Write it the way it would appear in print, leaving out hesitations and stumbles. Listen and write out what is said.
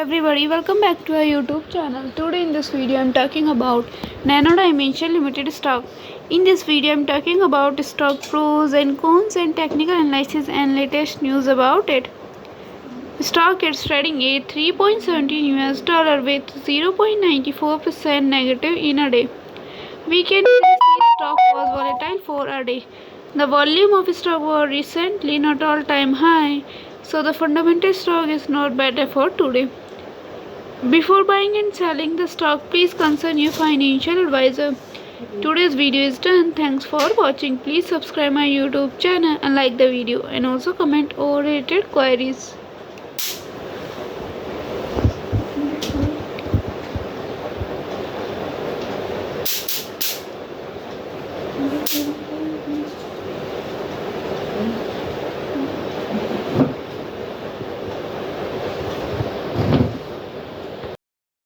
everybody, welcome back to our YouTube channel. Today in this video I am talking about Nano Dimension Limited stock. In this video I am talking about stock pros and cons and technical analysis and latest news about it. Stock is trading at $3.17 with 0.94% negative in a day. Weekend stock was volatile for a day. The volume of stock was recently not all-time high, so the fundamental stock is not better for today. Before buying and selling the stock, please consult your financial advisor. Today's video is done. Thanks for watching. Please subscribe my YouTube channel and like the video and also comment all related queries.